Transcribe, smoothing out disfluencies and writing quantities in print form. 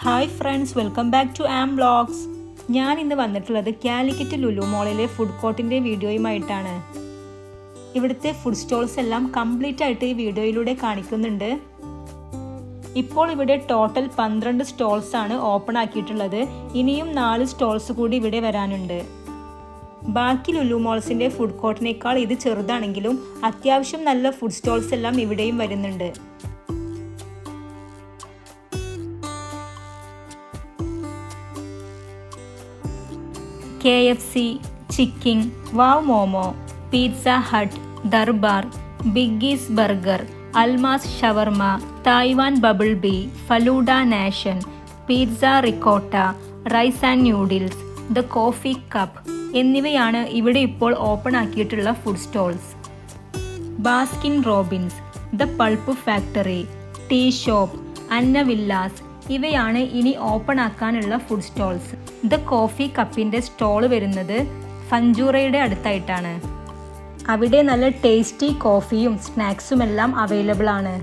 Hi friends, welcome back to ആം vlogs. ഞാൻ ഇന്ന് വന്നിട്ടുള്ളത് കാലിക്കറ്റ് ലുലു മോളിലെ ഫുഡ് കോർട്ടിൻ്റെ വീഡിയോയുമായിട്ടാണ്. ഇവിടുത്തെ ഫുഡ് സ്റ്റോൾസ് എല്ലാം കംപ്ലീറ്റ് ആയിട്ട് ഈ വീഡിയോയിലൂടെ കാണിക്കുന്നുണ്ട്. ഇപ്പോൾ ഇവിടെ ടോട്ടൽ 12 സ്റ്റോൾസ് ആണ് ഓപ്പൺ ആക്കിയിട്ടുള്ളത്. ഇനിയും 4 സ്റ്റോൾസ് കൂടി ഇവിടെ വരാനുണ്ട്. ബാക്കി ലുലു മോൾസിൻ്റെ ഫുഡ് കോർട്ടിനേക്കാൾ ഇത് ചെറുതാണെങ്കിലും അത്യാവശ്യം നല്ല ഫുഡ് സ്റ്റോൾസ് എല്ലാം ഇവിടെയും വരുന്നുണ്ട്. KFC, chicken, Wow Momo, Pizza Hut, Darbar, Biggies Burger, Almas Shawarma, Taiwan Bubble Bee, Falooda Nation, Pizza Ricotta, rice and noodles, the coffee cup എന്നിവയാണ് ഇവിടെ ഇപ്പോൾ ഓപ്പൺ ആക്കിയിട്ടുള്ള food stalls. Baskin Robbins, the Pulp Factory, tea shop, Anna Villas ഇവയാണ് ഇനി open ആക്കാനുള്ള food stalls. The coffee കപ്പിൻ്റെ stall വരുന്നത് ഫഞ്ചൂറയുടെ അടുത്തായിട്ടാണ്. അവിടെ നല്ല ടേസ്റ്റി കോഫിയും സ്നാക്സും എല്ലാം അവൈലബിൾ ആണ്.